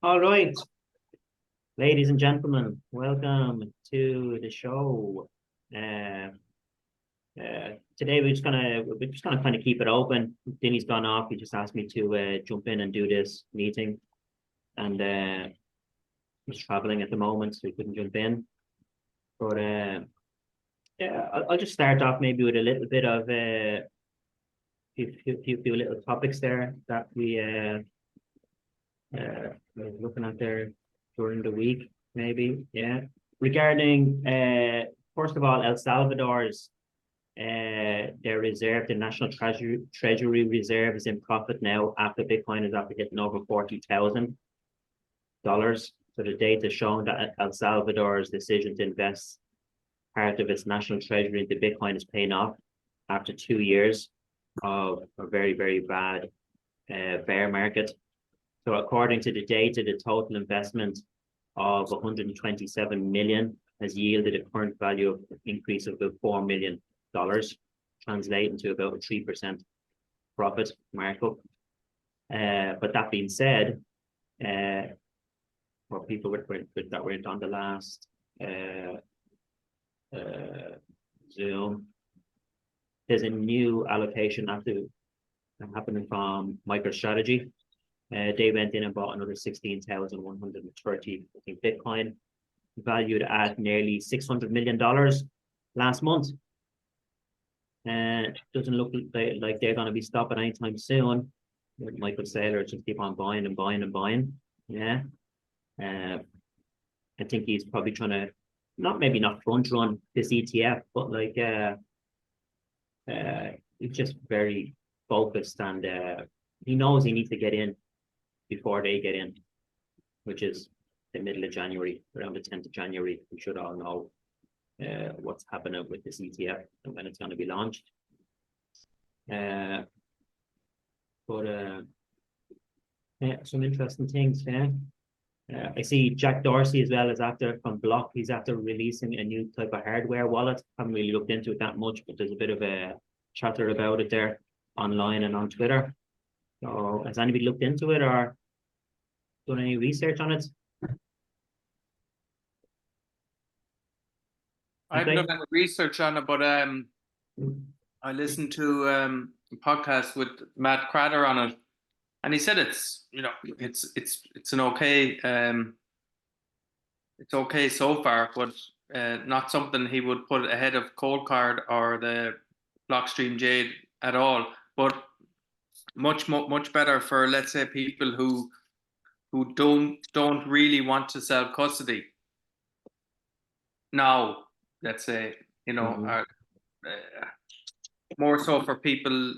All right, ladies and gentlemen, welcome to the show. Uh, Today we're just gonna kind of keep it open. Dinny's gone off. He just asked me to jump in and do this meeting, and he's traveling at the moment, so he couldn't jump in. But yeah, I'll just start off maybe with a little bit of few little topics there that we were looking at there during the week, maybe. Yeah, regarding first of all, El Salvador's their reserve, the National Treasury Reserve is in profit now after Bitcoin is after hitting over $40,000. So the data showing that El Salvador's decision to invest part of its national treasury into Bitcoin is paying off after 2 years of a very, very bad bear market. So according to the data, the total investment of 127 million has yielded a current value of increase of about $4 million, translating to about a 3% profit markup. But that being said, for people that were on the last Zoom, there's a new allocation happening from MicroStrategy. They went in and bought another 16,130, I think, Bitcoin, valued at nearly $600 million last month. Doesn't look like they're going to be stopping anytime soon. Michael Saylor just keep on buying and buying and buying. Yeah. I think he's probably trying to maybe not front run this ETF, but like he's just very focused, and he knows he needs to get in before they get in, which is the middle of January, around the 10th of January. We should all know what's happening with this ETF and when it's going to be launched. Yeah, some interesting things. Yeah. I see Jack Dorsey as well from Block. He's after releasing a new type of hardware wallet. Haven't really looked into it that much, but there's a bit of a chatter about it there online and on Twitter. So has anybody looked into it or done any research on it? I haven't done any research on it, but I listened to a podcast with Matt Cratter on it, and he said it's an okay it's okay so far, but not something he would put ahead of Coldcard or the Blockstream Jade at all. But much better for, let's say, people who don't really want to self-custody now. Let's say, more so for people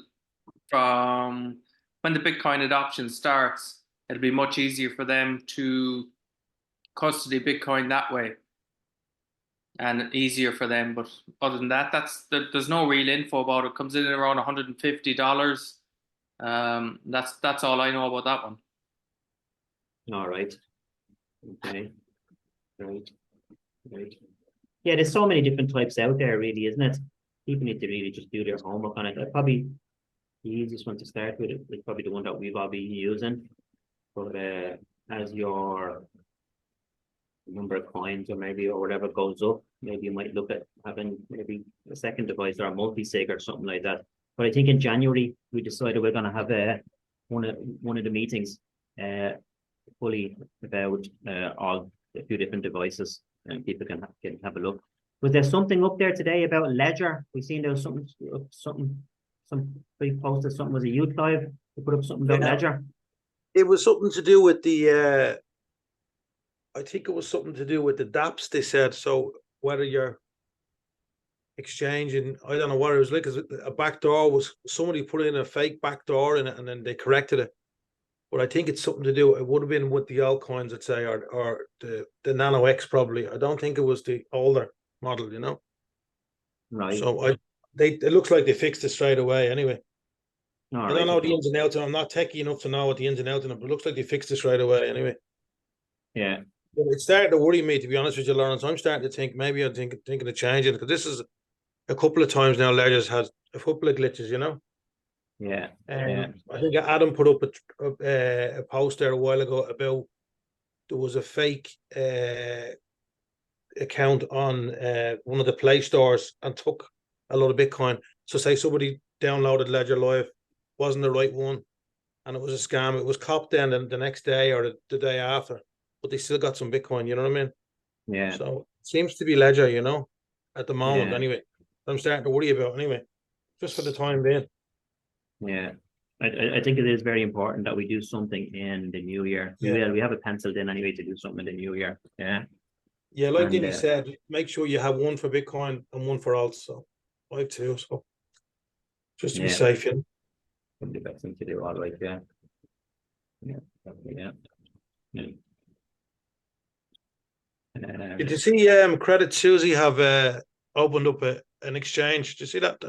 from when the Bitcoin adoption starts, it'll be much easier for them to custody Bitcoin that way, and easier for them. But other than that, there's no real info about it. Comes in at around $150. That's all I know about that one. All right. Okay. Right. Yeah, there's so many different types out there, really, isn't it? People need to really just do their homework on it. Probably the easiest one to start with is probably the one that we've all been using. But as your number of coins or whatever goes up, maybe you might look at having maybe a second device or a multi-sig or something like that. But I think in January we decided we're going to have one of the meetings fully about a few different devices, and people can have a look. Was there something up there today about Ledger? We seen there was somebody posted something. Was it you, Clive? They put up something about Ledger. It was something to do with the I think it was something to do with the dApps, they said. So whether you're exchanging, I don't know what it was like, because a backdoor was, somebody put in a fake backdoor in it and then they corrected it. But I think it's something to do, it would have been with the altcoins, I'd say, or the Nano X probably. I don't think it was the older model, Right. So it looks like they fixed it straight away anyway. I don't know the ins and outs, and I'm not techie enough to know what the ins and outs, but it looks like they fixed it straight away anyway. Yeah. But it started to worry me, to be honest with you, Lawrence. I'm starting to think maybe I'm thinking of changing it, because this is a couple of times now Ledger's had a couple of glitches, Yeah. I think Adam put up a post there a while ago about there was a fake account on one of the Play stores and took a lot of Bitcoin. So say somebody downloaded Ledger Live, wasn't the right one, and it was a scam. It was copped then the next day or the day after, but they still got some Bitcoin. You know what I mean? Yeah, So it seems to be Ledger, you know, at the moment. Yeah. Anyway, I'm starting to worry about anyway, just for the time being. yeah. I think it is very important that we do something in the new year. Yeah. We have it penciled in anyway to do something in the new year. Yeah. Yeah, like And, Dinny said, make sure you have one for Bitcoin and one for alts. So I have two, so just to be Yeah. safe, you know. Probably the best thing to do, all right, yeah. Yeah, yeah. Yeah. Did you see Credit Suisse have opened up an exchange? Did you see that?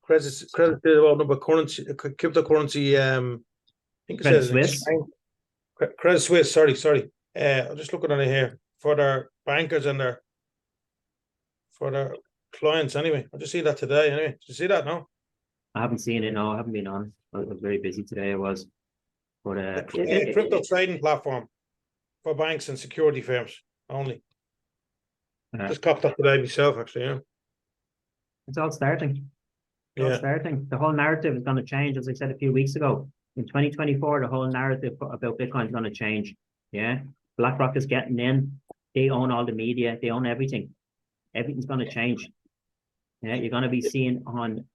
Credit Suisse opened up a currency, a cryptocurrency. I think it Credit says an Suisse? exchange. Credit Suisse. Sorry. I'm just looking at it here for their bankers and for their clients. Anyway, I just see that today. Anyway, did you see that? No. I haven't seen it, no, I haven't been on. I was very busy today, I was. But A crypto trading platform for banks and security firms only. Just copped that today myself, actually. Yeah. it's all starting. It's all Yeah. starting. The whole narrative is going to change, as I said a few weeks ago. In 2024, the whole narrative about Bitcoin is going to change. Yeah. BlackRock is getting in. They own all the media. They own everything. Everything's going to change. Yeah, you're going to be seeing on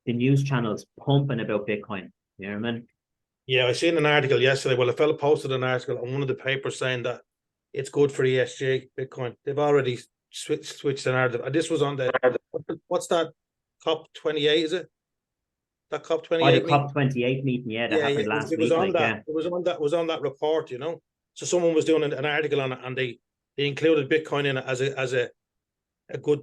the news channels pumping about Bitcoin. You know what I mean? Yeah, I seen an article yesterday. Well, a fellow posted an article on one of the papers saying that it's good for ESG, Bitcoin. They've already switched the narrative. And this was on the what's that? COP28, is it? That Or the COP28 meeting? COP28 meeting, yeah, that Yeah, happened it last was week. on Like, that. yeah. It was on that report, you know. So someone was doing an article on it, and they included Bitcoin in it as a good,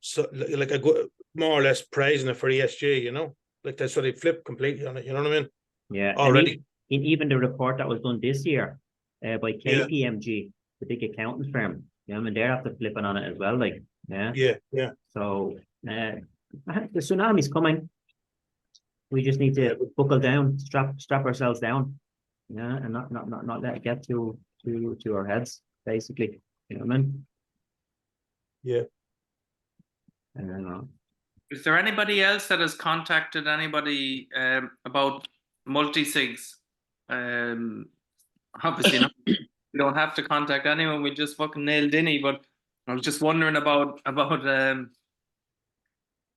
so like a good, more or less praising it for ESG, you know. Like they so they flipped completely on it. You know what I mean? Yeah, Already. and even the report that was done this year by Yeah. KPMG, the big accounting firm, you know, I mean, they're after flipping on it as well, like, yeah. Yeah. So the tsunami's coming. We just need to Yeah. buckle down, strap ourselves down, yeah, and not let it get to our heads, basically. You know what I mean? Yeah. I don't know. Is there anybody else that has contacted anybody about multi-sigs? Obviously not. We don't have to contact anyone. We just fucking nailed Dinny. But I was just wondering about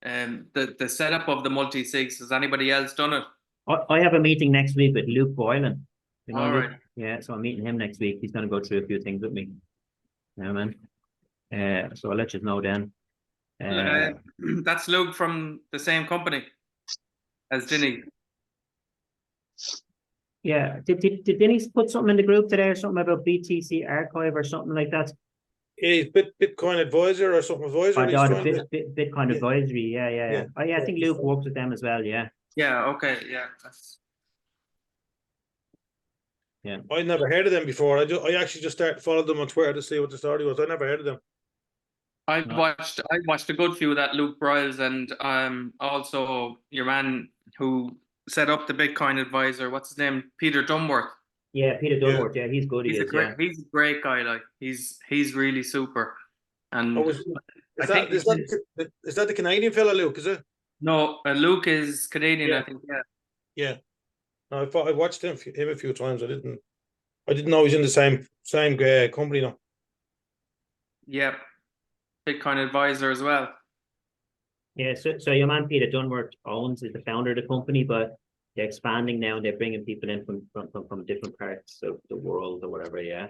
the setup of the multi-sigs. Has anybody else done it? I have a meeting next week with Luke Boylan. You know, All Luke? right. Yeah, so I'm meeting him next week. He's going to go through a few things with me. Yeah, man. So I'll let you know then. That's Luke from the same company as Dinny. Yeah, did Denise put something in the group today or something about BTC archive or something like that? He's Bitcoin advisor or something advisor. Or He's trying to, Bitcoin Yeah. advisory, yeah. Oh yeah, I think Yeah. Luke works with them as well, yeah. Yeah. Okay. Yeah. I'd never heard of them before. I actually just started following them on Twitter to see what the story was. I never heard of them. I watched a good few of that, Luke Bryles, and also your man who set up the Bitcoin advisor. What's his name? Peter Dunworth. Yeah, Peter Dunworth, yeah, he's good, He's a great yeah. he's a great guy. Like he's really super. And Is I that think is that the Canadian fella, Luke? Is it? no, Luke is Canadian. Yeah. I think. Yeah. Yeah. No, I watched him a few times. I didn't know he's in the same company now. Yeah. Bitcoin advisor as well. Yeah, so your man Peter Dunworth is the founder of the company, but they're expanding now and they're bringing people in from different parts of the world or whatever, yeah.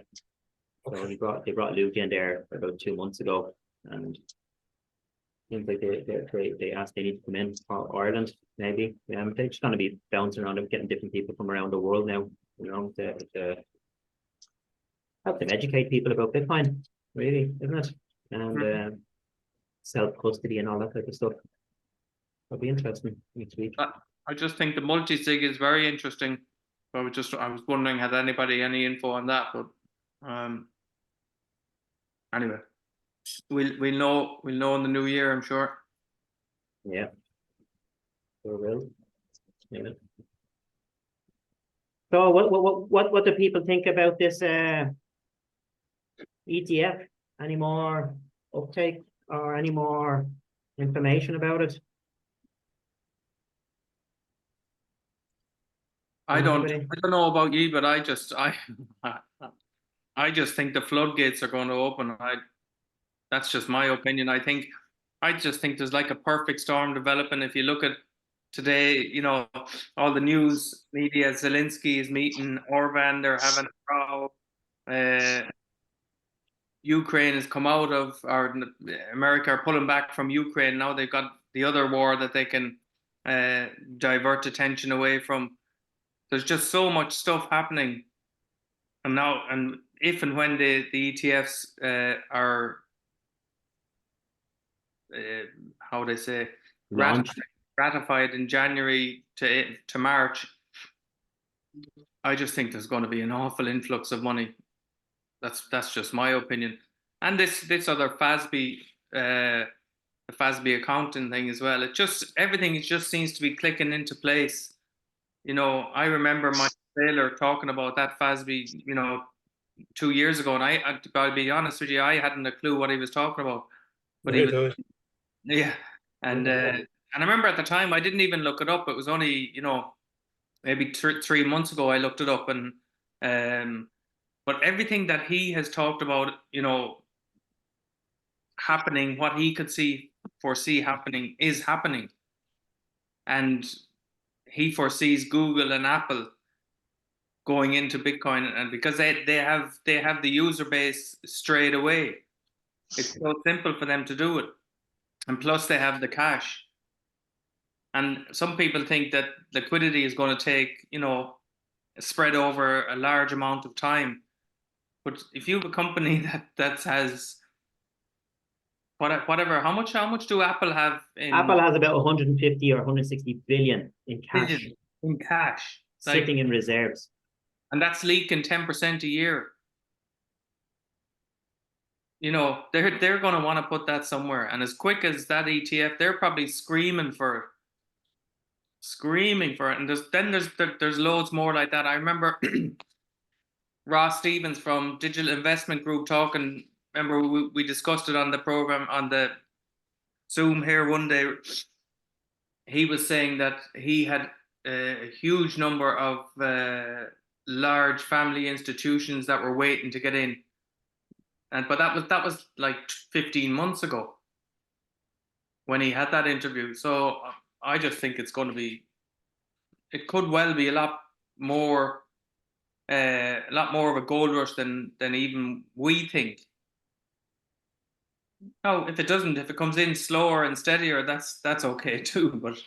So Okay. they brought Luke in there about 2 months ago, and seems like they asked they need to come in for Ireland, maybe. Yeah, they're just going to be bouncing around and getting different people from around the world now, you know, to help them educate people about Bitcoin, really, isn't it? And self-custody and all that type of stuff. That'll be interesting next week. I just think the multi-sig is very interesting. I was wondering, had anybody any info on that? But anyway, we'll know in the new year, I'm sure. Yeah. Sure will. Yeah. So what do people think about this ETF? Any more uptake or any more information about it? Anybody? I don't know about you, but I just think the floodgates are going to open. That's just my opinion. I just think there's like a perfect storm developing. If you look at today, you know, all the news media, Zelensky is meeting Orban, they're having a row. Ukraine has come out of, or America are pulling back from Ukraine. Now they've got the other war that they can divert attention away from. There's just so much stuff happening. And now, and if and when the ETFs are, how would I say, Launched. ratified in January to March, I just think there's going to be an awful influx of money. That's just my opinion. And this other FASB, the FASB accounting thing as well. Everything just seems to be clicking into place. You know, I remember my sailor talking about that FASB, you know, 2 years ago, and I'll be honest with you, I hadn't a clue what he was talking about. But he was, yeah, and I remember at the time I didn't even look it up. It was only, you know, maybe 3 months ago I looked it up, and but everything that he has talked about, you know, happening, what he could foresee happening is happening, and he foresees Google and Apple going into Bitcoin, and because they have the user base straight away, it's so simple for them to do it, and plus they have the cash. And some people think that liquidity is going to take, you know, spread over a large amount of time. But if you have a company that has whatever, how much do Apple have in Apple has about 150 or 160 billion in cash billion in cash, sitting in reserves. and that's leaking 10% a year. You know, they're going to want to put that somewhere, and as quick as that ETF, they're probably screaming for it. And there's loads more like that. I remember Ross Stevens from Digital Investment Group talking. Remember we discussed it on the program on the Zoom here one day. He was saying that he had a huge number of large family institutions that were waiting to get in, but that was like 15 months ago when he had that interview. So I just think it could well be a lot more of a gold rush than even we think. Now, if it comes in slower and steadier, that's okay too. But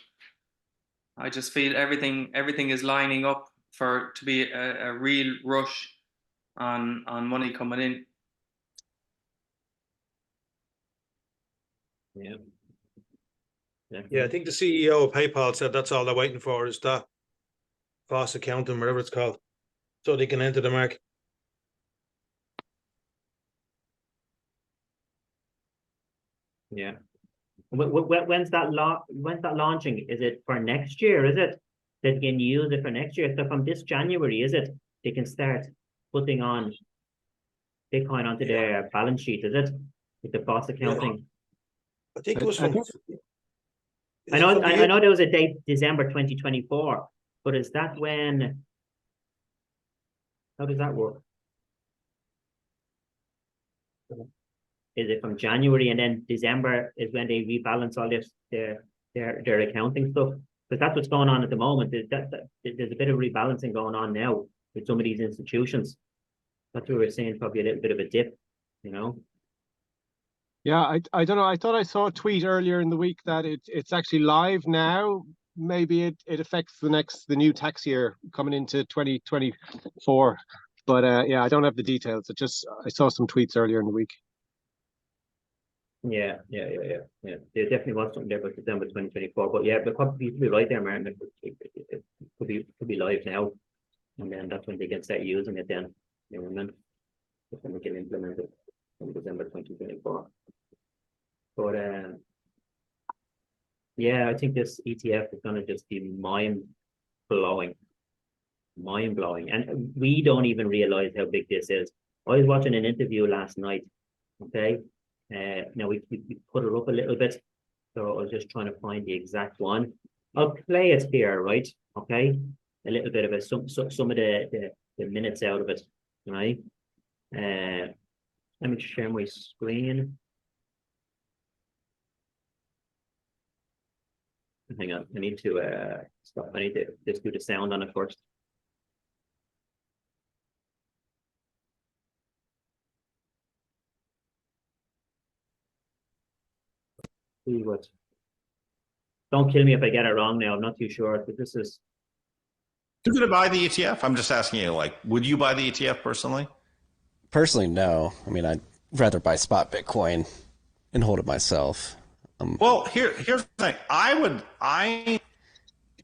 I just feel everything is lining up to be a real rush on money coming in. Yeah. Yeah, I think the CEO of PayPal said that's all they're waiting for is that fast accounting, whatever it's called, so they can enter the market. Yeah. When's that launching? Is it for next year? Is it they can use it for next year? So from this January, is it they can start putting on Bitcoin onto their balance sheet? Is it with the fast accounting? I think it was from. I know there was a date, December 2024, but is that when? How does that work? Is it from January and then December is when they rebalance all their accounting stuff? Because that's what's going on at the moment. There's a bit of rebalancing going on now with some of these institutions. That's what we're seeing, probably a little bit of a dip, you know. Yeah, I don't know. I thought I saw a tweet earlier in the week that it's actually live now. Maybe it affects the new tax year coming into 2024. But yeah, I don't have the details. I saw some tweets earlier in the week. Yeah. There definitely was something there about December 2024. But yeah, but probably be right there, Martin. It could be live now, and then that's when they can start using it. Then you know, then when we can implement it in December 2024. But yeah, I think this ETF is going to just be mind blowing. mind blowing. And we don't even realize how big this is. I was watching an interview last night. Okay. Now we put it up a little bit. So I was just trying to find the exact one. I'll play it here, right? Okay. A little bit of it, some of the minutes out of it, right? Let me share my screen. Hang on, I need to stop. I need to just do the sound on it first. See what? Don't kill me if I get it wrong now. I'm not too sure, but this is. You're going to buy the ETF? I'm just asking you, like, would you buy the ETF personally? Personally, no. I mean, I'd rather buy spot Bitcoin and hold it myself. Well, here's the thing. I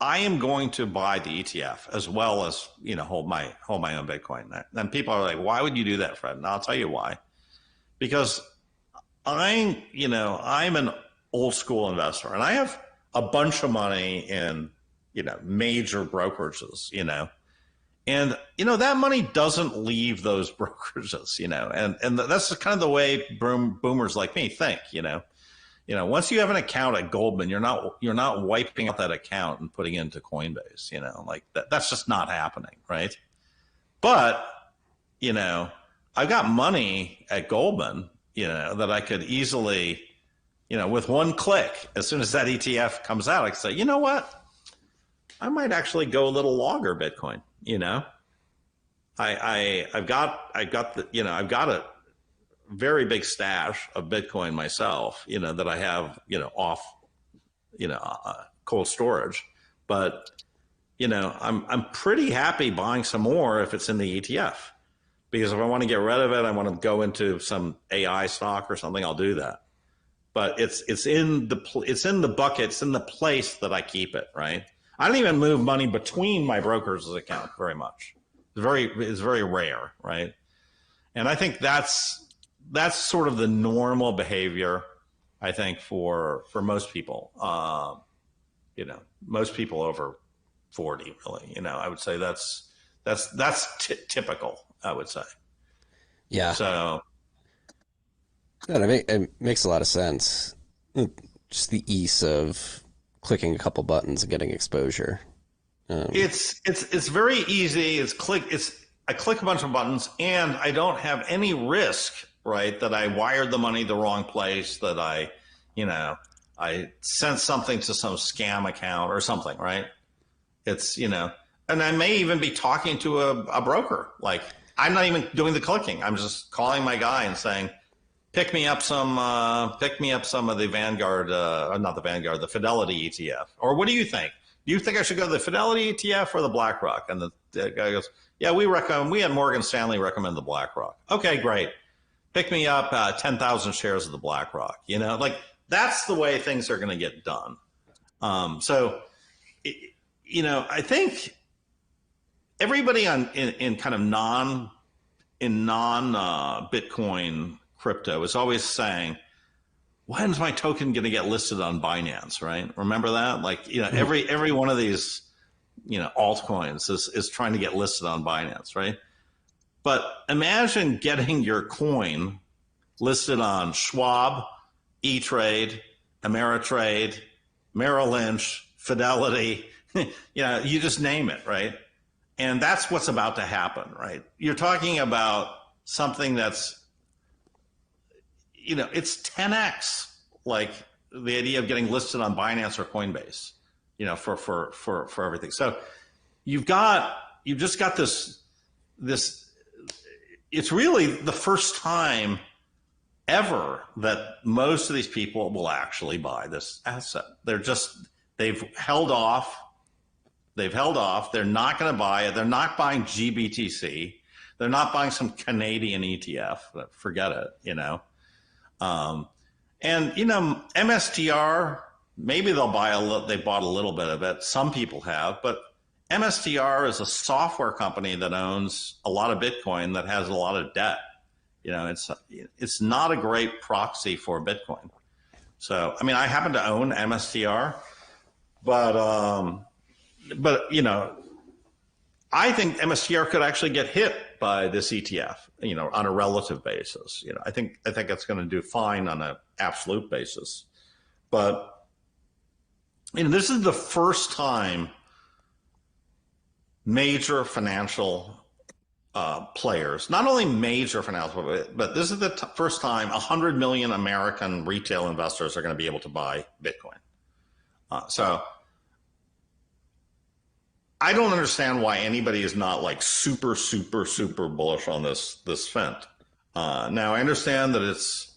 am going to buy the ETF as well as, you know, hold my own Bitcoin. And people are like, why would you do that, Fred? And I'll tell you why. Because I'm an old school investor, and I have a bunch of money in, you know, major brokerages, you know, and, you know, that money doesn't leave those brokerages, you know, and that's kind of the way boomers like me think, you know, once you have an account at Goldman, you're not wiping out that account and putting it into Coinbase, you know, like that's just not happening. Right. But, you know, I've got money at Goldman, you know, that I could easily, you know, with one click, as soon as that ETF comes out, I can say, you know what? I might actually go a little longer Bitcoin. You know, I've got a very big stash of Bitcoin myself, you know, that I have, you know, off, you know, cold storage, but, you know, I'm pretty happy buying some more if it's in the ETF, because if I want to get rid of it, I want to go into some AI stock or something, I'll do that. But it's in the bucket, it's in the place that I keep it, right? I don't even move money between my broker's account very much. It's very rare, right? And I think that's sort of the normal behavior, I think, for most people. You know, most people over 40, really. You know, I would say that's typical, I would say. Yeah. So. Yeah, it makes a lot of sense. Just the ease of clicking a couple buttons and getting exposure. It's very easy. I click a bunch of buttons and I don't have any risk, right? That I wired the money the wrong place, that I sent something to some scam account or something, right? It's, you know, and I may even be talking to a broker. Like, I'm not even doing the clicking. I'm just calling my guy and saying, pick me up some of the Vanguard, not the Vanguard, the Fidelity ETF. Or what do you think? Do you think I should go to the Fidelity ETF or the BlackRock? And the guy goes, yeah, we had Morgan Stanley recommend the BlackRock. Okay, great. Pick me up 10,000 shares of the BlackRock. You know, like, that's the way things are going to get done. You know, I think everybody in kind of non Bitcoin crypto is always saying, when's my token going to get listed on Binance, right? Remember that? Like, you know, every one of these, you know, altcoins is trying to get listed on Binance, right? But imagine getting your coin listed on Schwab, E-Trade, Ameritrade, Merrill Lynch, Fidelity, you know, you just name it, right? And that's what's about to happen, right? You're talking about something that's, you know, it's 10x like the idea of getting listed on Binance or Coinbase, you know, for everything. So you've just got this, it's really the first time ever that most of these people will actually buy this asset. They've held off. They're not going to buy it. They're not buying GBTC. They're not buying some Canadian ETF. Forget it, you know. And, you know, MSTR, maybe they bought a little bit of it. Some people have, but MSTR is a software company that owns a lot of Bitcoin that has a lot of debt. You know, it's not a great proxy for Bitcoin. So, I mean, I happen to own MSTR, but you know, I think MSTR could actually get hit by this ETF, on a relative basis. I think it's going to do fine on an absolute basis. But, this is the first time major financial players, not only major financial, but this is the first time 100 million American retail investors are going to be able to buy Bitcoin. So I don't understand why anybody is not like super, super, super bullish on this Fent. Now I understand that it's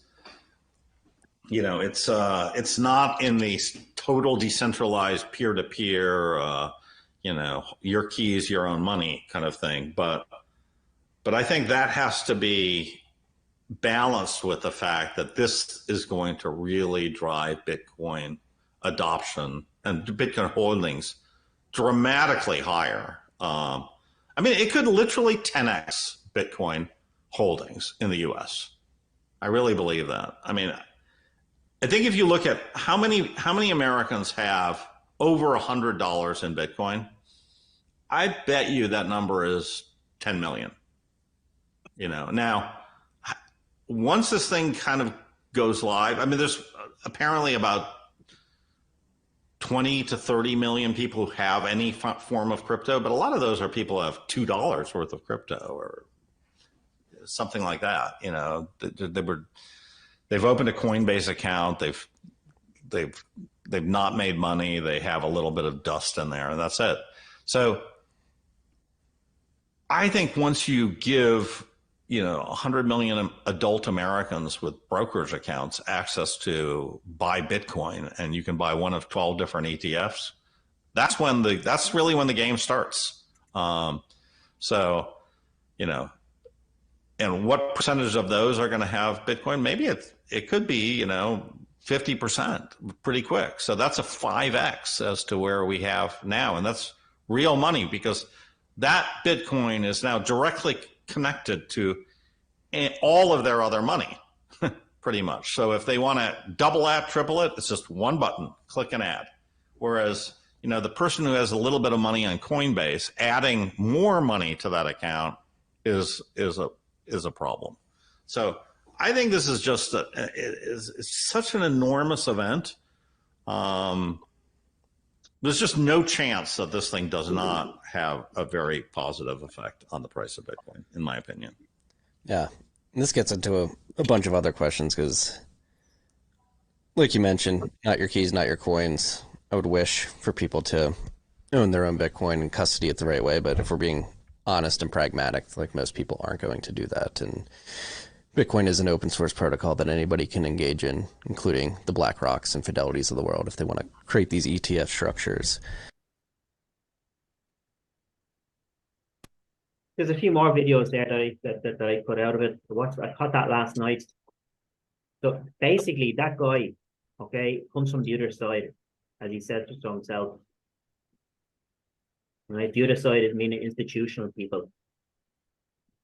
not in the total decentralized peer-to-peer, your keys, your own money kind of thing. But I think that has to be balanced with the fact that this is going to really drive Bitcoin adoption and Bitcoin holdings dramatically higher. It could literally 10x Bitcoin holdings in the US. I really believe that. I think if you look at how many Americans have over $100 in Bitcoin, I bet you that number is 10 million. Now, once this thing kind of goes live, there's apparently about 20 to 30 million people who have any form of crypto, but a lot of those are people who have $2 worth of crypto or something like that. They've opened a Coinbase account. They've not made money. They have a little bit of dust in there, and that's it. So I think once you give 100 million adult Americans with brokerage accounts access to buy Bitcoin, and you can buy one of 12 different ETFs, that's really when the game starts. And what percentage of those are going to have Bitcoin? Maybe it could be 50% pretty quick. So that's a 5x as to where we have now, and that's real money because that Bitcoin is now directly connected to all of their other money, pretty much. So if they want to double that, triple it, it's just one button, click and add. Whereas, the person who has a little bit of money on Coinbase, adding more money to that account is a problem. So I think this is just it's such an enormous event. There's just no chance that this thing does not have a very positive effect on the price of Bitcoin, in my opinion. Yeah. And this gets into a bunch of other questions because, like you mentioned, not your keys, not your coins. I would wish for people to own their own Bitcoin and custody it the right way. But if we're being honest and pragmatic, like most people aren't going to do that. And Bitcoin is an open source protocol that anybody can engage in, including the BlackRocks and Fidelities of the world, if they want to create these ETF structures. There's a few more videos there that I put out of it. I caught that last night. So basically, that guy, okay, comes from the other side, as he said to himself. Right, the other side is meaning institutional people.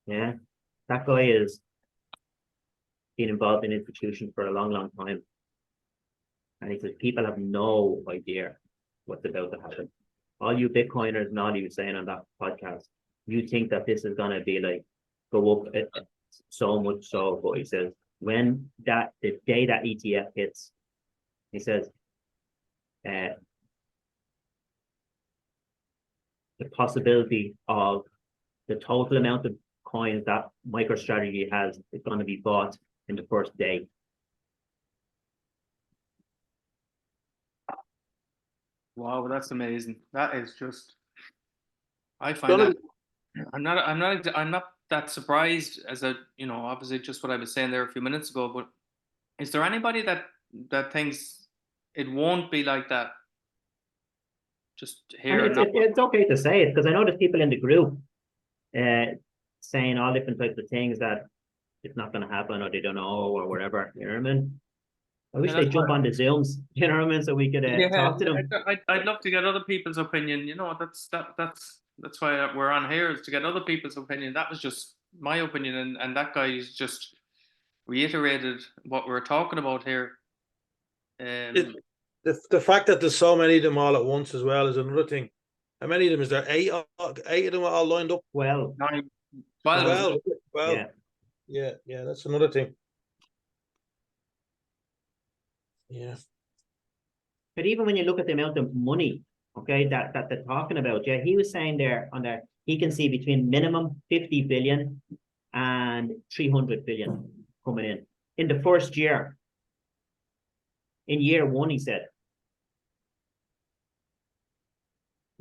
Yeah, that guy is been involved in institutions for a long, long time, and he says people have no idea what's about to happen. All you Bitcoiners and all you saying on that podcast, you think that this is gonna be like go up so much so, but he says when the day that ETF hits, he says the possibility of the total amount of coins that MicroStrategy has is going to be bought in the first day. Wow, that's amazing. That is just, I find that I'm not that surprised as obviously just what I was saying there a few minutes ago, but is there anybody that thinks it won't be like that? Just here. It's okay to say it because I know there's people in the group saying all different types of things that it's not going to happen or they don't know or whatever. You know what I mean? I wish they'd jump on the Zooms. You know what I mean? So we could talk to them. I'd love to get other people's opinion. That's why we're on here, is to get other people's opinion. That was just my opinion, and that guy's just reiterated what we're talking about here. The fact that there's so many of them all at once as well is another thing. How many of them is there? Eight of them are all lined up. Well, 9, 12. Well, yeah. yeah, that's another thing. Yeah. But even when you look at the amount of money, okay, that they're talking about, yeah, he was saying there on there, he can see between minimum 50 billion and 300 billion coming in the first year. In year one, he said.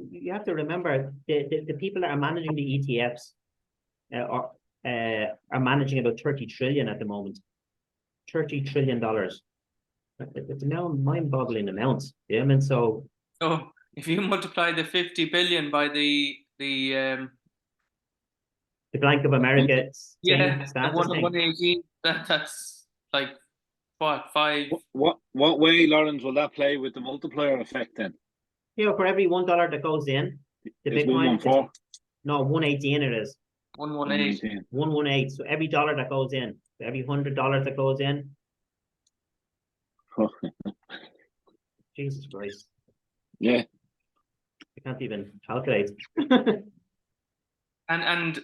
You have to remember the people that are managing the ETFs are managing about 30 trillion at the moment. $30 trillion. It's now mind-boggling amounts. Yeah, I mean, so So if you multiply the 50 billion by the the Bank of America yeah, status the thing. 118, that's like what, 5? What way, Lawrence, will that play with the multiplier effect then? You know, for every $1 that goes in, the It's Bitcoin, 114. no, 118 it is. 118. 118. So every dollar that goes in, every $100 that goes in, Jesus Christ, Yeah. I can't even calculate. And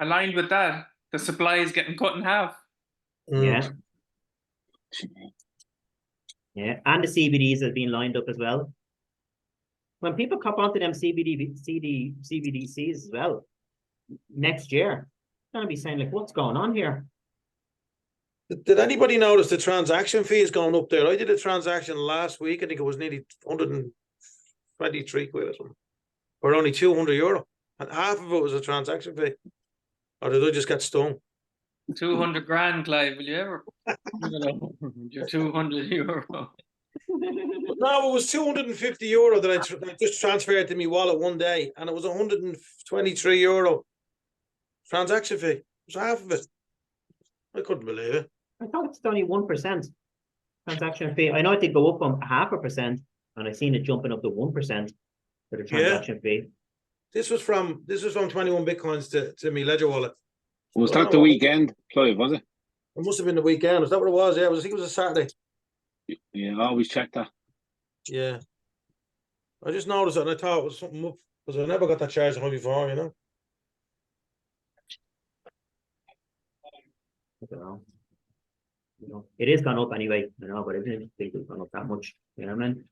aligned with that, the supply is getting cut in half. Yeah. Yeah, and the CBDs have been lined up as well. When people cop onto them CBDCs as well, next year, they're gonna be saying like, what's going on here? Did anybody notice the transaction fee is going up there? I did a transaction last week. I think it was nearly 123 quid or something, or only €200, and half of it was a transaction fee. Or did I just get stung? 200 grand, Clive, will you ever? Your 200 euro. No, it was €250 that I just transferred to my wallet one day, and it was €123 transaction fee. It was half of it. I couldn't believe it. I thought it's only 1% transaction fee. I know it did go up from 0.5%, and I seen it jumping up to 1% for the transaction fee. This was from 21 bitcoins to my Ledger wallet. Was that the weekend, Clive, was it? It must have been the weekend. Is that what it was? Yeah, I think it was a Saturday. Yeah, I always check that. Yeah. I just noticed it and I thought it was something up because I never got that charge on my before, you know. I don't know. You know, it is gone up anyway, you know, but I didn't think it's gone up that much. You know what I mean?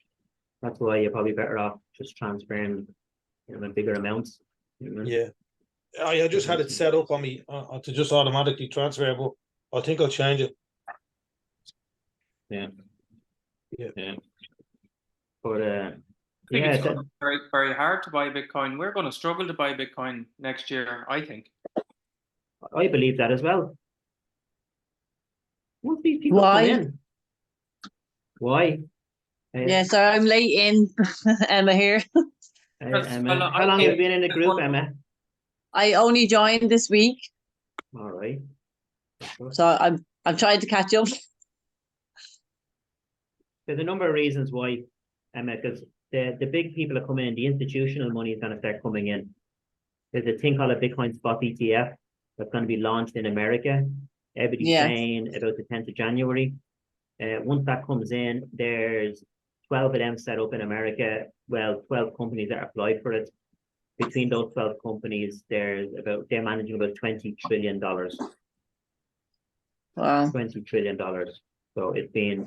That's why you're probably better off just transferring, you know, bigger amounts. You know what I mean? Yeah. I just had it set up on me to just automatically transfer, but I think I'll change it. Yeah. Yeah. Yeah. But I think yeah, it's gonna be very, very hard to buy Bitcoin. We're going to struggle to buy Bitcoin next year, I think. I believe that as well. Once these people Why? come in, why? Yeah, sorry, I'm late in. Emma here. Emma, how long have you been in the group, Emma? I only joined this week, All right. so I'm trying to catch up. There's a number of reasons why, Emma, because the big people are coming in, the institutional money is going to start coming in. There's a thing called a Bitcoin spot ETF that's going to be launched in America. Everybody's saying about the 10th of January. Once that comes in, there's 12 of them set up in America. Well, 12 companies that applied for it. Between those 12 companies, they're managing about $20 trillion. Wow. $20 trillion. So it's been,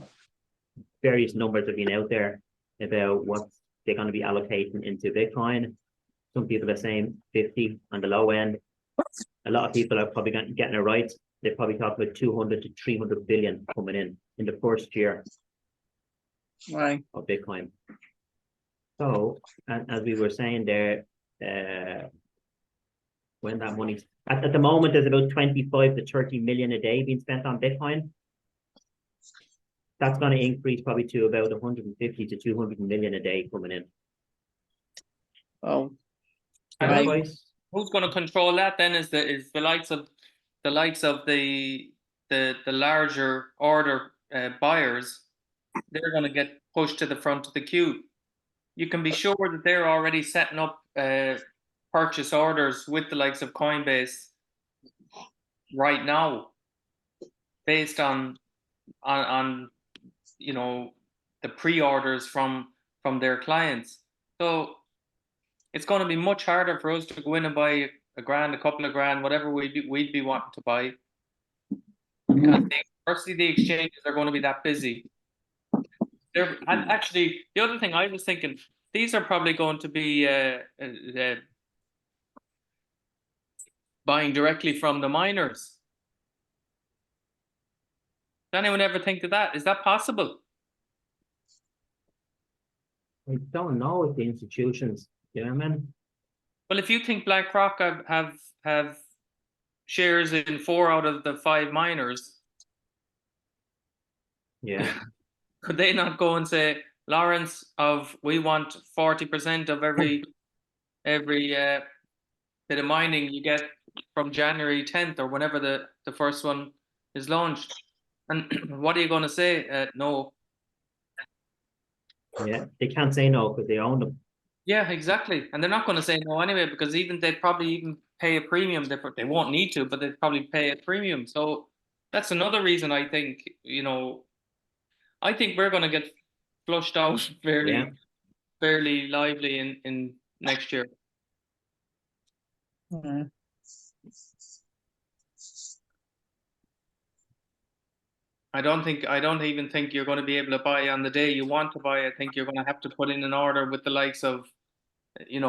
various numbers have been out there about what they're going to be allocating into Bitcoin. Some people are saying 50 on the low end. A lot of people are probably getting it right. They're probably talking about 200 to 300 billion coming in the first year Right. of Bitcoin. So, and as we were saying there, when that money at the moment there's about 25 to 30 million a day being spent on Bitcoin. That's going to increase probably to about 150 to 200 million a day coming in. Oh. And Right. who's going to control that then? Is the likes of the larger order buyers. They're going to get pushed to the front of the queue. You can be sure that they're already setting up purchase orders with the likes of Coinbase right now, based on you know, the pre-orders from their clients. So it's going to be much harder for us to go in and buy a grand, a couple of grand, whatever we'd be wanting to buy. Because firstly, the exchanges are going to be that busy. And actually, the other thing I was thinking, these are probably going to be buying directly from the miners. Did anyone ever think of that? Is that possible? I don't know with the institutions, you know what I mean? Well, if you think BlackRock have shares in 4 out of the 5 miners, Yeah. could they not go and say, Lawrence, we want 40% of every bit of mining you get from January 10th or whenever the first one is launched? And what are you going to say? No. Yeah, they can't say no because they own them. Yeah, exactly. And they're not going to say no anyway, because they'd probably even pay a premium. They won't need to, but they'd probably pay a premium. So that's another reason I think, I think we're going to get flushed out fairly lively in next year. Yeah. I don't even think you're going to be able to buy on the day you want to buy. I think you're going to have to put in an order with the likes of, Be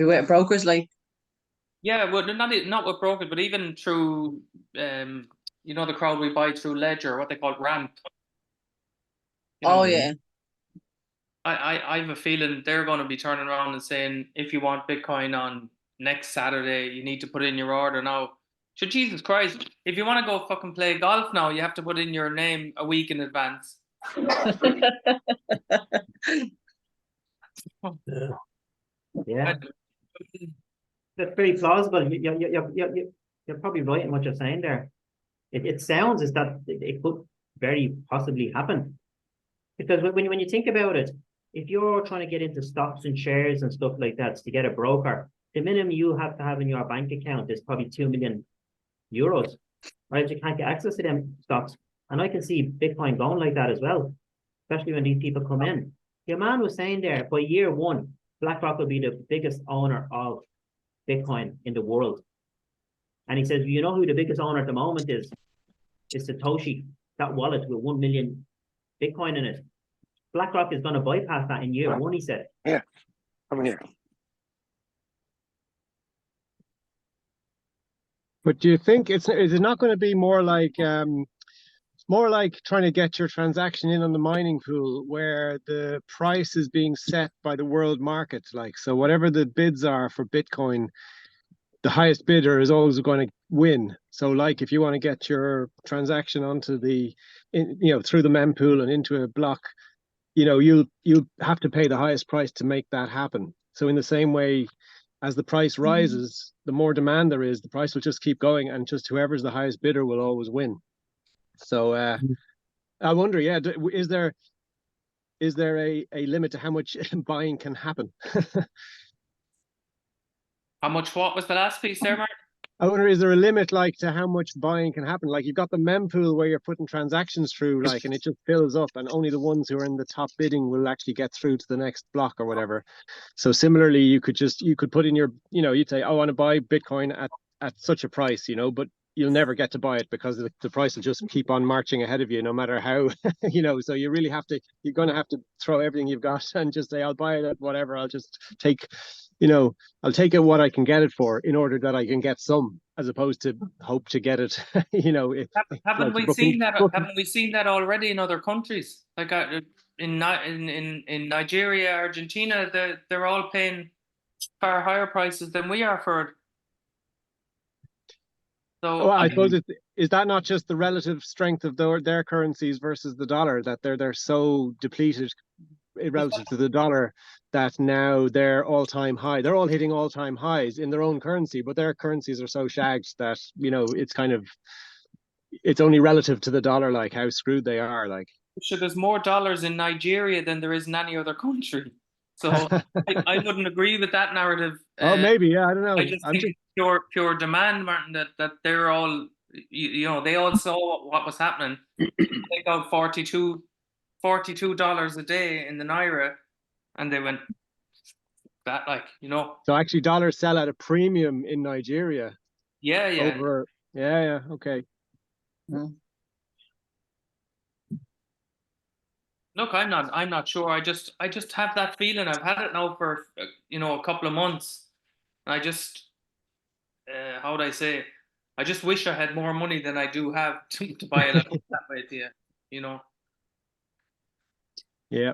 with brokers, like. yeah, well, not with brokers, but even through, the crowd we buy through Ledger, what they call Ramp. Oh yeah. I have a feeling they're going to be turning around and saying, if you want Bitcoin on next Saturday, you need to put in your order now. So Jesus Christ, if you want to go fucking play golf now, you have to put in your name a week in advance. Yeah. That's pretty plausible. You're probably right in what you're saying there. It sounds as that it could very possibly happen. Because when you think about it, if you're trying to get into stocks and shares and stuff like that to get a broker, the minimum you have to have in your bank account is probably 2 million euros, right? You can't get access to them stocks. And I can see Bitcoin going like that as well, especially when these people come in. Your man was saying there, by year 1, BlackRock will be the biggest owner of Bitcoin in the world. And he says, you know who the biggest owner at the moment is? It's Satoshi, that wallet with 1 million Bitcoin in it. BlackRock is going to bypass that in year 1, he said. Yeah, I'm here. But do you think is it not going to be more like trying to get your transaction in on the mining pool where the price is being set by the world market? Like, so whatever the bids are for Bitcoin, the highest bidder is always going to win. So like if you want to get your transaction onto through the mempool and into a block, you'll have to pay the highest price to make that happen. So in the same way, as the price rises, the more demand there is, the price will just keep going, and just whoever's the highest bidder will always win. So I wonder, is there a limit to how much buying can happen? How much? What was the last piece there, Mark? I wonder, is there a limit like to how much buying can happen? Like you've got the mempool where you're putting transactions through, like, and it just fills up, and only the ones who are in the top bidding will actually get through to the next block or whatever. So similarly, you could put in your, you'd say, I want to buy Bitcoin at such a price, but you'll never get to buy it because the price will just keep on marching ahead of you, no matter how, so you're going to have to throw everything you've got and just say, I'll buy it at whatever. I'll just take, I'll take it what I can get it for in order that I can get some, as opposed to hope to get it, Haven't we seen that? Haven't we seen that already in other countries? Like in Nigeria, Argentina, they're all paying far higher prices than we are for it. So I suppose is that not just the relative strength of their currencies versus the dollar, that they're so depleted relative to the dollar that now they're all-time high. They're all hitting all-time highs in their own currency, but their currencies are so shagged that it's only relative to the dollar, like how screwed they are. Like, so there's more dollars in Nigeria than there is in any other country. So I wouldn't agree with that narrative. Oh, maybe, yeah, I don't know. I just think it's pure demand, Martin. That they're all, they all saw what was happening. They got $42 a day in the naira, and they went that, like, you know, So actually dollars sell at a premium in Nigeria yeah, yeah. over, yeah, okay. Look, I'm not sure. I just have that feeling. I've had it now for you know, a couple of months. I just, how would I say it? I just wish I had more money than I do have to buy it that way to you, you know. Yeah.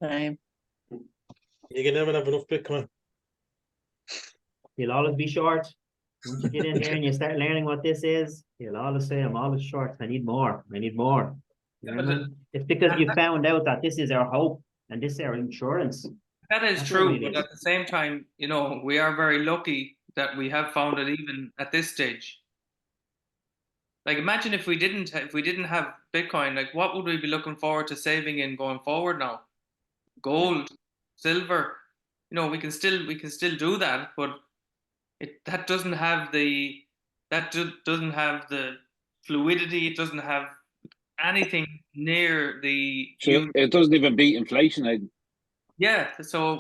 Same. You can never have enough Bitcoin. You'll always be short. Once you get in there and you start learning what this is, you'll always say, I'm always short. I need more. I need more. You know what I mean? It's because you found out that this is our hope and this is our insurance. That is That's true, what it but is. at the same time, you know, we are very lucky that we have found it even at this stage. Like, imagine if we didn't have Bitcoin, like, what would we be looking forward to saving in going forward now? Gold, silver, you know, we can still do that, but that doesn't have the doesn't have the fluidity. It doesn't have anything near the So it doesn't even beat inflation. yeah. So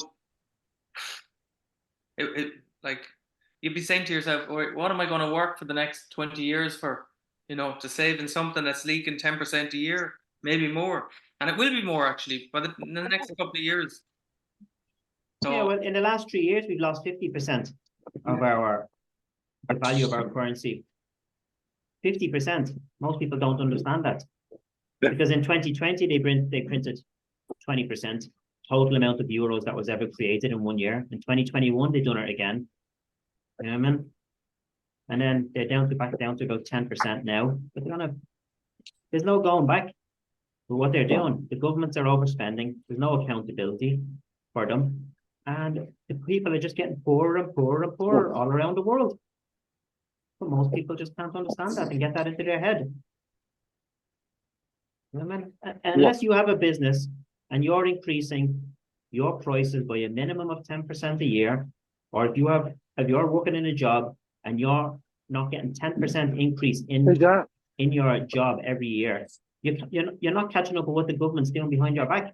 it like, you'd be saying to yourself, what am I going to work for the next 20 years for? You know, to save in something that's leaking 10% a year, maybe more, and it will be more actually in the next couple of years. So, Yeah, well, in the last 3 years, we've lost 50% of the value of our currency. 50%. Most people don't understand that. Because in 2020, they printed 20% total amount of euros that was ever created in 1 year. In 2021, they've done it again. You know what I mean? And then they're back down to about 10% now. But there's no going back. But what they're doing, the governments are overspending. There's no accountability for them. And the people are just getting poorer and poorer and poorer all around the world. But most people just can't understand that and get that into their head. You know what I mean? Unless you have a business and you're increasing your prices by a minimum of 10% a year, or if you're working in a job and you're not getting 10% increase in your job every year, you're not catching up with what the government's doing behind your back.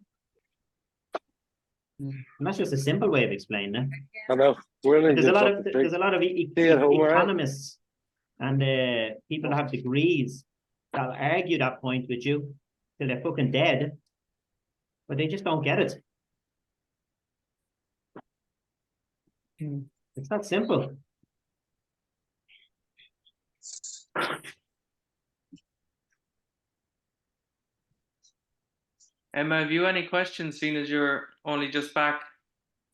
And that's just a simple way of explaining it. I know. There's a lot of economists and people that have degrees that'll argue that point with you till they're fucking dead, but they just don't get it. It's that simple. Emma, have you any questions, seeing as you're only just back?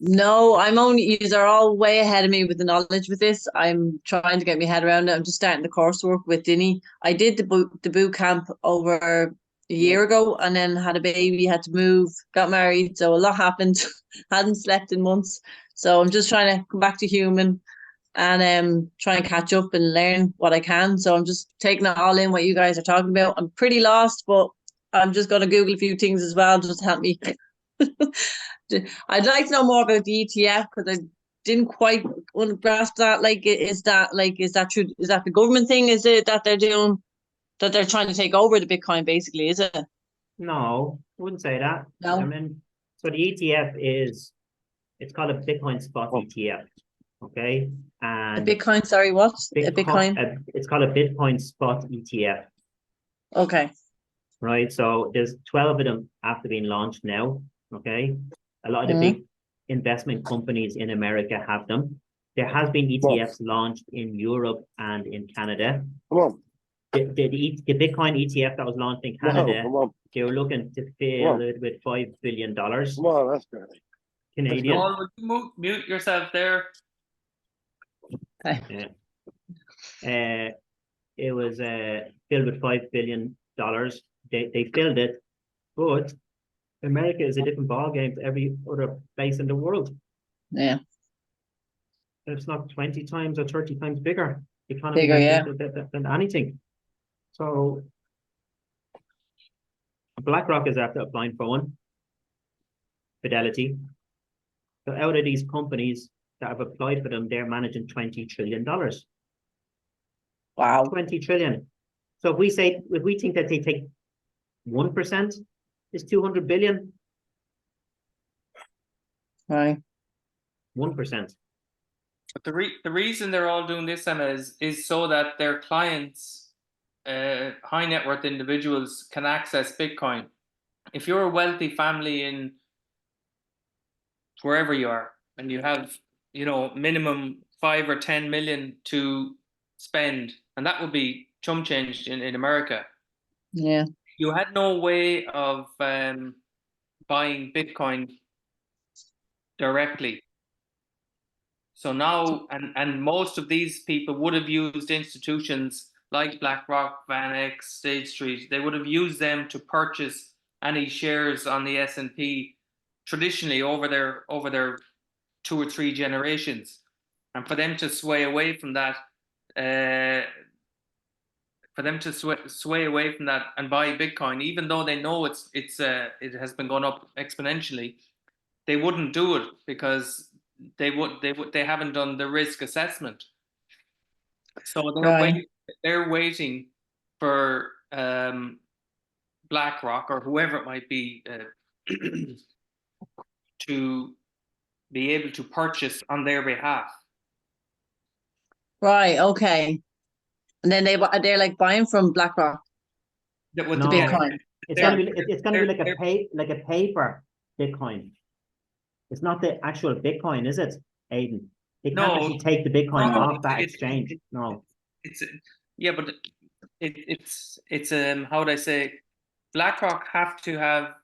No, you are all way ahead of me with the knowledge with this. I'm trying to get my head around it. I'm just starting the coursework with Dinny. I did the boot camp over a year ago and then had a baby, had to move, got married. So a lot happened. Hadn't slept in months. So I'm just trying to come back to human and try and catch up and learn what I can. So I'm just taking it all in what you guys are talking about. I'm pretty lost, but I'm just going to Google a few things as well just to help me. I'd like to know more about the ETF because I didn't quite grasp that. Like, is that true? Is that the government thing? Is it that they're doing, that they're trying to take over the Bitcoin basically? Is it? No, I wouldn't say that. No. I mean, so the ETF it's called a Bitcoin spot ETF. Okay. And A Bitcoin, sorry, what? A Bitcoin? It's called a Bitcoin spot ETF. Okay. Right. So there's 12 of them after being launched now. Okay. A lot of the big investment companies in America have them. There has been ETFs launched in Europe and in Canada. Come on. The Bitcoin ETF that was launched in Canada, they were looking to fill it with $5 billion. Come on, that's good. Canadian. Paul, would you mute yourself there? Okay. It was filled with $5 billion. They filled it, but America is a different ballgame to every other place in the world. Yeah. It's not 20 times or 30 times bigger economy Bigger, yeah. than anything. So BlackRock is after applying for one. Fidelity. So out of these companies that have applied for them, they're managing $20 trillion. Wow. 20 trillion. So if we think that they take 1%, is 200 billion. Right. 1%. But the reason they're all doing this, Emma, is so that their clients, high net worth individuals, can access Bitcoin. If you're a wealthy family in wherever you are, and you have, minimum 5 or 10 million to spend, and that would be chump change in America. Yeah. You had no way of buying Bitcoin directly. So now, and most of these people would have used institutions like BlackRock, VanEck, State Street. They would have used them to purchase any shares on the S&P traditionally over their 2 or 3 generations, and for them to sway away from that, and buy Bitcoin, even though they know it has been going up exponentially, they wouldn't do it because they haven't done the risk assessment. So they're waiting for BlackRock or whoever it might be to be able to purchase on their behalf. Right. Okay. And then they're like buying from BlackRock That with the No. Bitcoin. It's gonna be like a paper Bitcoin. It's not the actual Bitcoin, is it, Aidan? They can't No. actually take the Bitcoin No, off that it- exchange. No. It's but it's how would I say? BlackRock have to have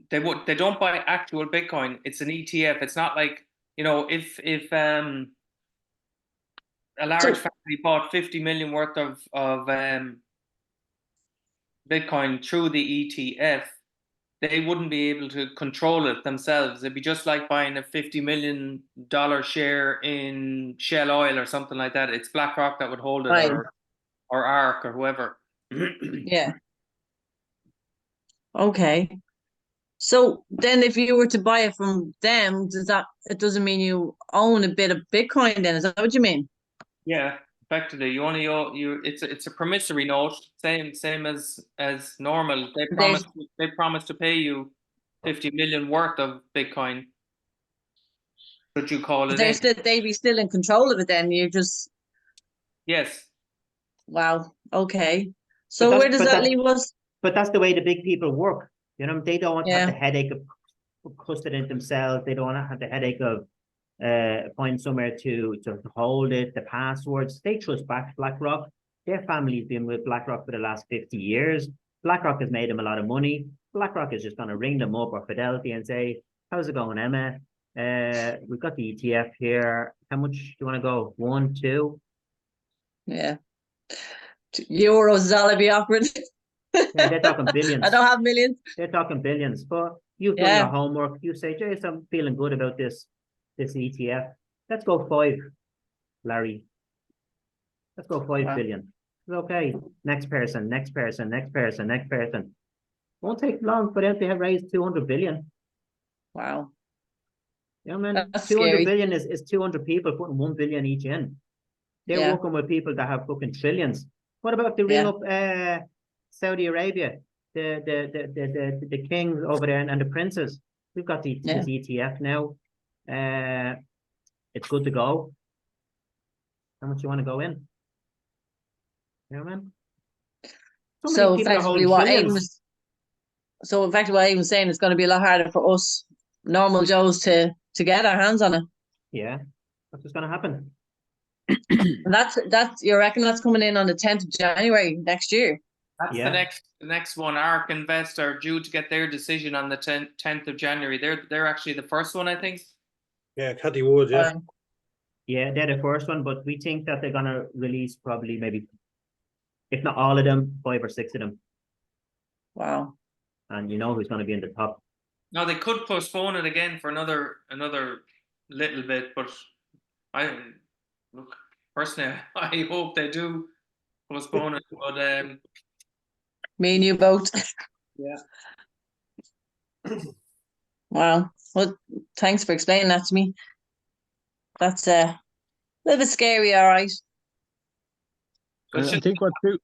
they don't buy actual Bitcoin. It's an ETF. It's not like, if a large family bought 50 million worth of Bitcoin through the ETF, they wouldn't be able to control it themselves. It'd be just like buying a $50 million share in Shell Oil or something like that. It's BlackRock that would hold it, Right. or ARK or whoever. Yeah. Okay. So then if you were to buy it from them, it doesn't mean you own a bit of Bitcoin then, is that what you mean? Yeah, effectively, you only owe it's a promissory note, same as normal. They promise to pay you 50 million worth of Bitcoin. Should you call it in? They'd be still in control of it then. You just Yes. wow. Okay. But So that's- where does but that that's- leave us? But that's the way the big people work. They don't want to have Yeah. the headache of custody it themselves. They don't want to have the headache of find somewhere to hold it, the passwords. They trust BlackRock. Their family's been with BlackRock for the last 50 years. BlackRock has made them a lot of money. BlackRock is just going to ring them up, or Fidelity, and say, how's it going, Emma? We've got the ETF here. How much do you want to go? 1, 2? Yeah. Euros is all I'd be offering. Yeah, they're talking billions. I don't have millions. They're talking billions. But you've done your homework. You say, Jace, I'm feeling good about this ETF. Let's go 5, Larry. Let's go 5 billion. Okay. Next person. Won't take long for them to have raised 200 billion. Wow. Man, That's 200 scary. billion is 200 people putting 1 billion each in. They're working with people that have fucking trillions. What about if they ring up Saudi Arabia, the king over there and the princes? We've got this ETF now. It's good to go. How much you want to go in? Man. So effectively what Aidan was saying, it's going to be a lot harder for us normal Joes to get our hands on it. Yeah, that's what's going to happen. And that's you reckon that's coming in on the 10th of January next year? That's the next one. ARK Invest are due to get their decision on the 10th of January. They're actually the first one, I think. Yeah, Cathy Wood, yeah. Yeah, they're the first one, but we think that they're gonna release probably maybe, if not all of them, 5 or 6 of them. Wow. And you know who's gonna be in the top. Now they could postpone it again for another little bit, but personally, I hope they do postpone it. But me and you both. Yeah. Wow. Well, thanks for explaining that to me. That's a little bit scary, all right. I think what too.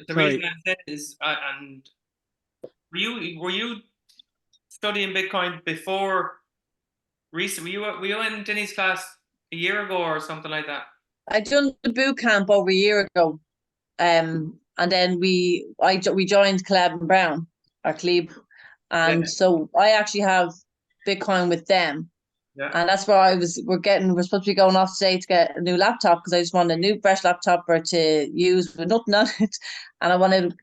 The reason I said is, and were you studying Bitcoin before recent. Were you in Denny's class a year ago or something like that? I done the boot camp over a year ago. And then we joined Collab and Brown, or Cleve. And Yeah. so I actually have Bitcoin with them. Yeah. And that's where we're supposed to be going off today to get a new laptop, because I just want a new fresh laptop or to use with nothing on it. And I wanted to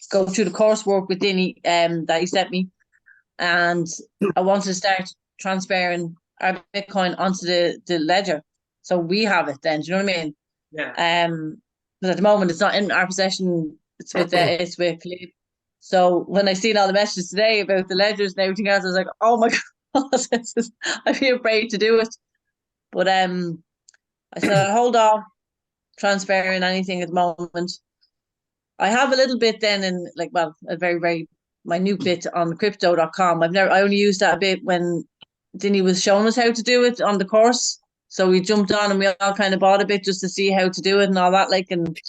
go through the coursework with Dinny that he sent me. And I wanted to start transferring our Bitcoin onto the ledger. So we have it then, do you know what I mean? Yeah. Because at the moment it's not in our possession, it's with Cleve. So when I seen all the messages today about the ledgers and everything else, I was like, oh my God, I'd be afraid to do it. But I said I'll hold off transferring anything at the moment. I have a little bit then in a very, very minute bit on crypto.com. I only used that a bit when Dinny was showing us how to do it on the course. So we jumped on and we all kind of bought a bit just to see how to do it and all that. And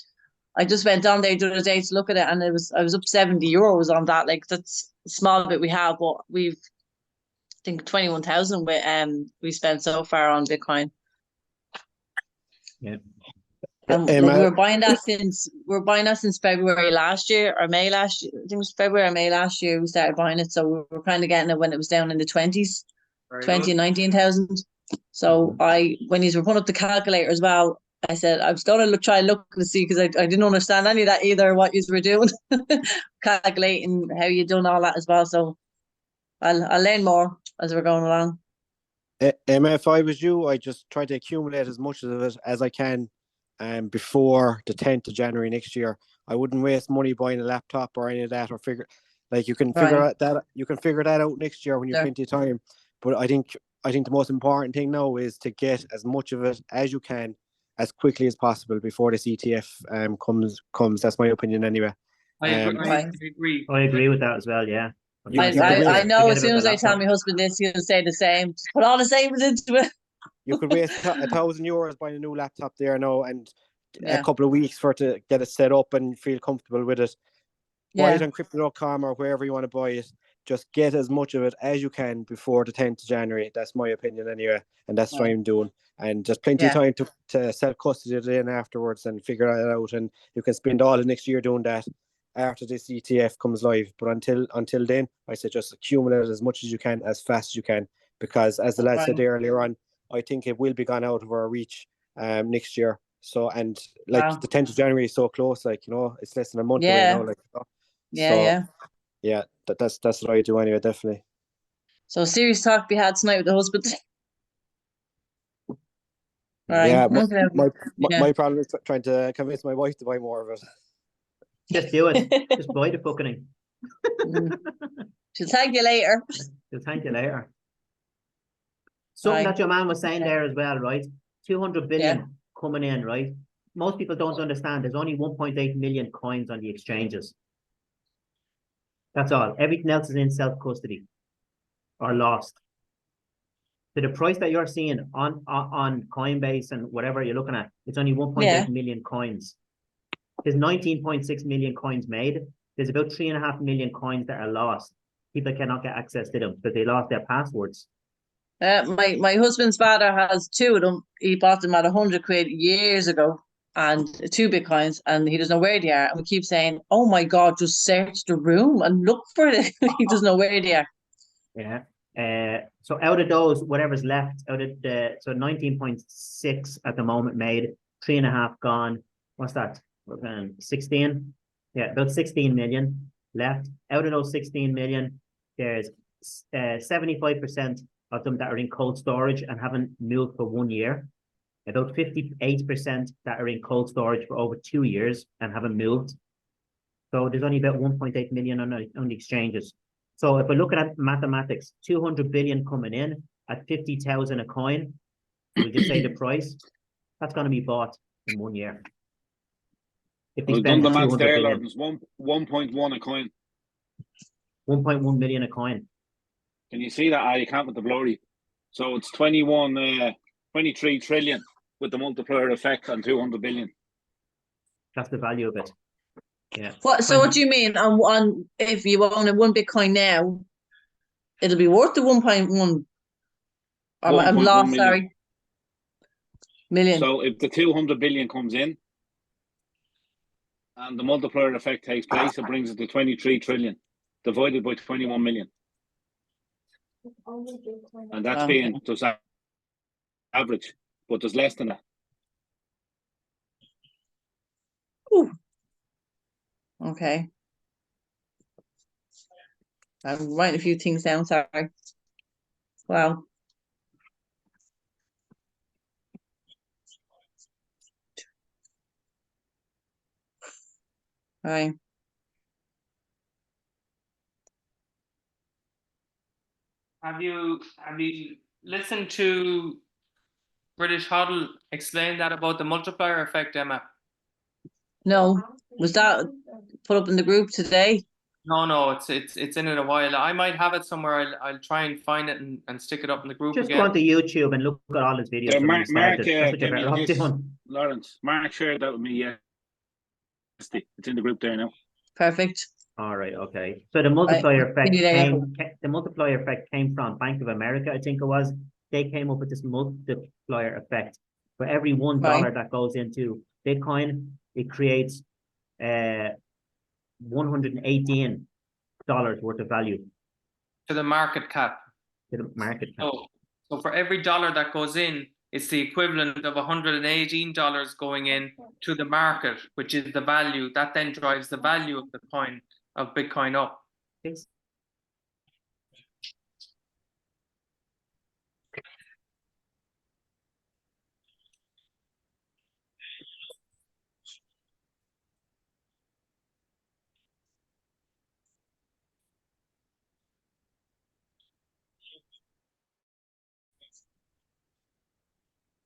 I just went on there the other day to look at it, and I was up €70 on that. That's a small bit we have, but we've, I think, 21,000 we spent so far on Bitcoin. Yeah. And we were buying that since February last year, or May last year. I think it was February or May last year we started buying it. So we were kind of getting it when it was down in the 20s, 20 and 19,000. So when you were putting up the calculator as well, I said I was going to try and look to see, because I didn't understand any of that either, what you were doing, calculating how you done all that as well. So I'll learn more as we're going along. If I was you, I just try to accumulate as much of it as I can before the 10th of January next year. I wouldn't waste money buying a laptop or any of that, or you can figure that out next year when you've plenty of time. But I think the most important thing now is to get as much of it as you can as quickly as possible before this ETF comes. That's my opinion anyway. I agree. I agree with that as well. Yeah. I know as soon as I tell my husband this, he'll say the same. Just put all the savings into it. You could waste €1,000 buying a new laptop there now, and a couple of weeks to get it set up and feel comfortable with it. Buy it on crypto.com or wherever you want to buy it. Just get as much of it as you can before the 10th of January. That's my opinion anyway, and that's what I'm doing. And just plenty of time to self-custody it in afterwards and figure it out. And you can spend all of next year doing that after this ETF comes live. But until then, I say just accumulate as much as you can, as fast as you can, because as the lad said earlier on, I think it will be gone out of our reach next year. So, and the 10th of January is so close, it's less than a month away now. That's what I do anyway, definitely. So serious talk we had tonight with the husband. Right. My problem is trying to convince my wife to buy more of it. Just do it. Just buy the fucking thing. She'll thank you later. She'll thank you later. Something that your man was saying there as well, right? 200 billion coming in, right? Most people don't understand there's only 1.8 million coins on the exchanges. That's all. Everything else is in self-custody or lost. So the price that you're seeing on Coinbase and whatever you're looking at, it's only 1.8 million coins. There's 19.6 million coins made. There's about 3.5 million coins that are lost. People cannot get access to them because they lost their passwords. My husband's father has two of them. He bought them at 100 quid years ago, and 2 Bitcoins, and he doesn't know where they are. And we keep saying, oh my God, just search the room and look for it. He doesn't know where they are. Yeah. So out of those, whatever's left, so 19.6 at the moment made, 3.5 gone. What's that? 16? Yeah, about 16 million left. Out of those 16 million, there's 75% of them that are in cold storage and haven't moved for 1 year. About 58% that are in cold storage for over 2 years and haven't moved. So there's only about 1.8 million on the exchanges. So if we're looking at mathematics, 200 billion coming in at 50,000 a coin, we just say the price, that's going to be bought in 1 year. If they spend 200 billion. It's 1.1 a coin. 1.1 million a coin. Can you see that? You can't with the blurry. So it's 23 trillion with the multiplier effect on 200 billion. That's the value of it. Yeah. So what do you mean on if you own a 1 Bitcoin now, it'll be worth the 1.1? I'm 1.1 lost, million. sorry. Million. So if the 200 billion comes in and the multiplier effect takes place, it brings it to 23 trillion divided by 21 million. And that's Okay. being just average, but there's less than that. Ooh. Okay. I'm writing a few things down, sorry. Wow. Right. Have you listened to British Hodl explain that about the multiplier effect, Emma? No, was that put up in the group today? No, it's in it a while. I might have it somewhere. I'll try and find it and stick it up in the group Just again. go onto YouTube and look at all his videos. Yeah, from when he Mark, started. That's what you're give me better off his, doing. Lawrence. Mark shared that with me yesterday. It's in the group there now. Perfect. All right, okay. So the multiplier effect see you later. the multiplier effect came from Bank of America, I think it was. They came up with this multiplier effect. For every $1 Right. that goes into Bitcoin, it creates $118 worth of value To the market cap. to the market cap. So for every dollar that goes in, it's the equivalent of $118 going in to the market, which is the value that then drives the value of the coin of Bitcoin up. Yes.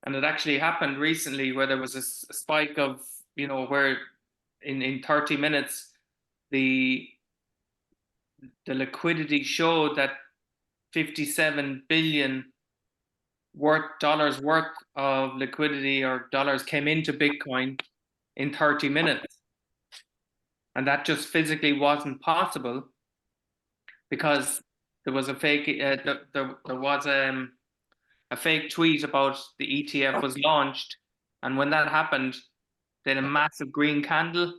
And it actually happened recently where there was a spike of, where in 30 minutes, the liquidity showed that 57 billion dollars worth of liquidity or dollars came into Bitcoin in 30 minutes. And that just physically wasn't possible because there was a fake, there was a fake tweet about the ETF was launched. And when that happened, they had a massive green candle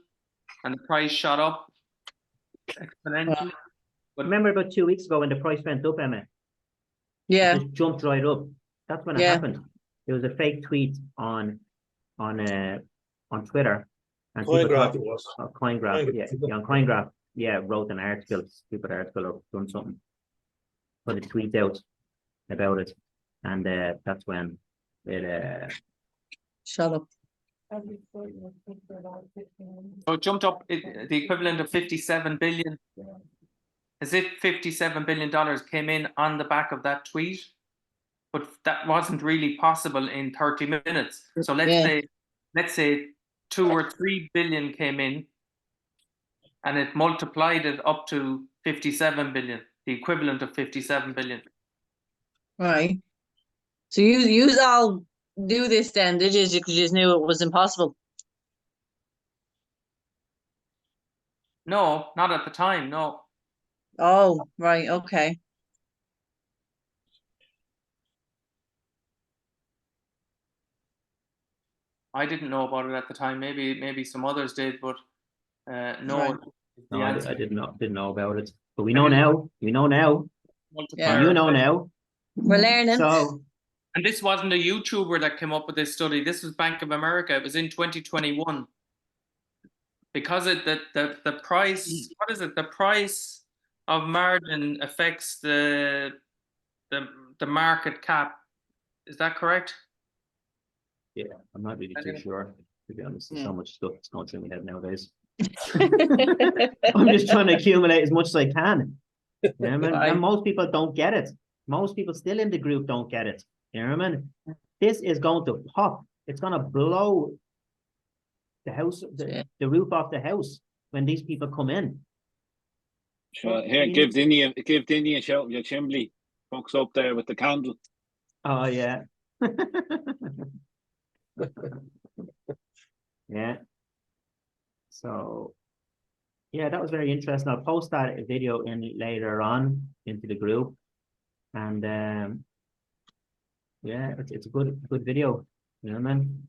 and the price shot up exponentially. But remember about 2 weeks ago when the price went up, Emma? Yeah. It just jumped right up. That's when it happened. There was a fake tweet on Twitter. And CoinGraph it was. CoinGraph, yeah, on CoinGraph, wrote an article, stupid article, or done something, put a tweet out about it, and that's when it Shut up. So it jumped up the equivalent of 57 billion, as if $57 billion came in on the back of that tweet, but that wasn't really possible in 30 minutes. So let's say 2 or 3 billion came in and it multiplied it up to 57 billion, the equivalent of 57 billion. Right. So you all do this then, did you? Because you just knew it was impossible. No, not at the time, no. Oh, right, okay. I didn't know about it at the time. Maybe some others did, but no. Right. No, I didn't know about it, but we know now. We know now. Yeah. You know now. We're learning. So, and this wasn't a YouTuber that came up with this study. This was Bank of America. It was in 2021. Because the price, what is it? The price of margin affects the market cap. Is that correct? Yeah, I'm not really too sure, to be honest. There's so much stuff that's going through my head nowadays. I'm just trying to accumulate as much as I can. You know what I mean? And most people don't get it. Most people still in the group don't get it. You know what I mean? This is going to pop. It's going to blow the house, the roof off the house when these people come in. Sure. Here, give Dinny a shout. Your chimney folks up there with the candle. Oh yeah. Yeah. So yeah, that was very interesting. I'll post that video in later on into the group. And Yeah, it's a good video. You know what I mean?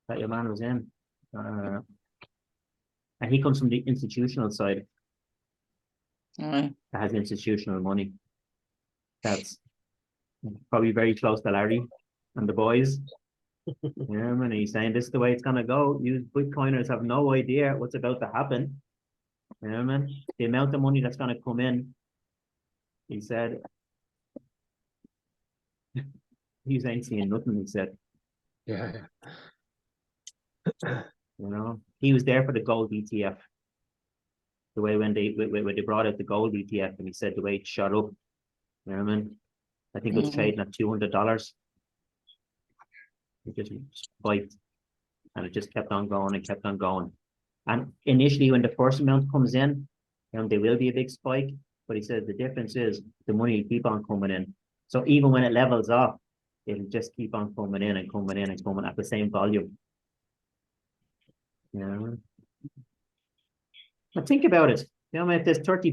That your man was in. And he comes from the institutional side Aye. that has institutional money. That's probably very close to Larry and the boys. Yeah, man, he's saying this is the way it's gonna go. You Bitcoiners have no idea what's about to happen. You know what I mean? The amount of money that's gonna come in, he said. He ain't seeing nothing, he said. Yeah. You know, he was there for the gold ETF. The way when they brought out the gold ETF, and he said the way it shot up. You know what I mean? I think it was trading at $200. It just spiked, and it just kept on going and kept on going. And initially, when the first amount comes in, there will be a big spike. But he said the difference is the money will keep on coming in. So even when it levels off, it'll just keep on coming in and coming in and coming at the same volume. Yeah. But think about it. You know, if there's 30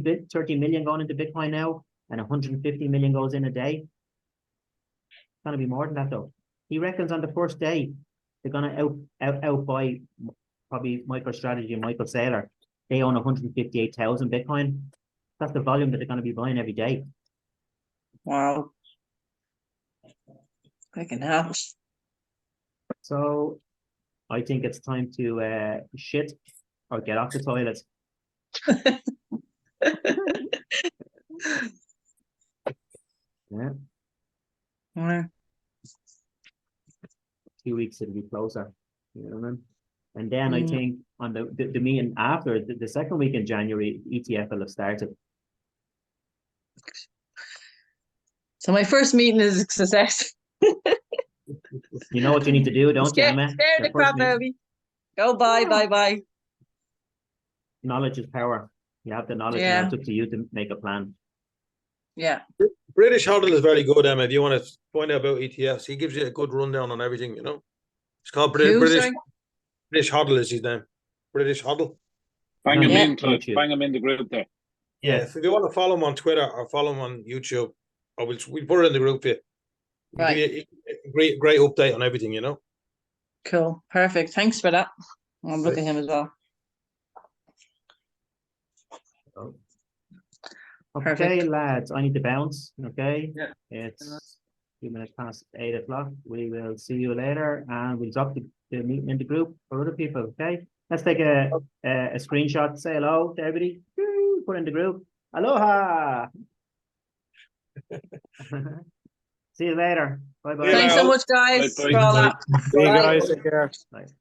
million going into Bitcoin now, and 150 million goes in a day, it's gonna be more than that though. He reckons on the first day they're gonna outbuy probably MicroStrategy and Michael Saylor. They own 158,000 Bitcoin. That's the volume that they're gonna be buying every day. Wow. I can help. So I think it's time to shit or get off the toilet. Yeah. Yeah. 2 weeks it'll be closer. You know what I mean? And then I think on the meeting after the second week in January, ETF will have started. So my first meeting is a success. You know what you need to do, don't you, Emma? Scare the crap out of me. Go bye. Knowledge is power. You have the knowledge, and it's up to you to make a plan. Yeah. British Hodl is very good, Emma. If you want to find out about ETFs, he gives you a good rundown on everything, you know. It's called British Hodl is his name. British Hodl. Bang him in the group there. Yeah, if you want to follow him on Twitter or follow him on YouTube, or we'll put it in the group for you. Right. Give you a great update on everything, you know. Cool. Perfect. Thanks for that. I'll look at him as well. Okay, Perfect. lads, I need to bounce. Okay. Yeah. It's 2 minutes past 8 o'clock. We will see you later, and we'll drop the meeting in the group for other people. Okay. Let's take a screenshot. Say hello to everybody. Woo, put in the group. Aloha. See you later. Bye bye. Thanks so much, guys, Bye. for all that. See you guys. Take care. Bye.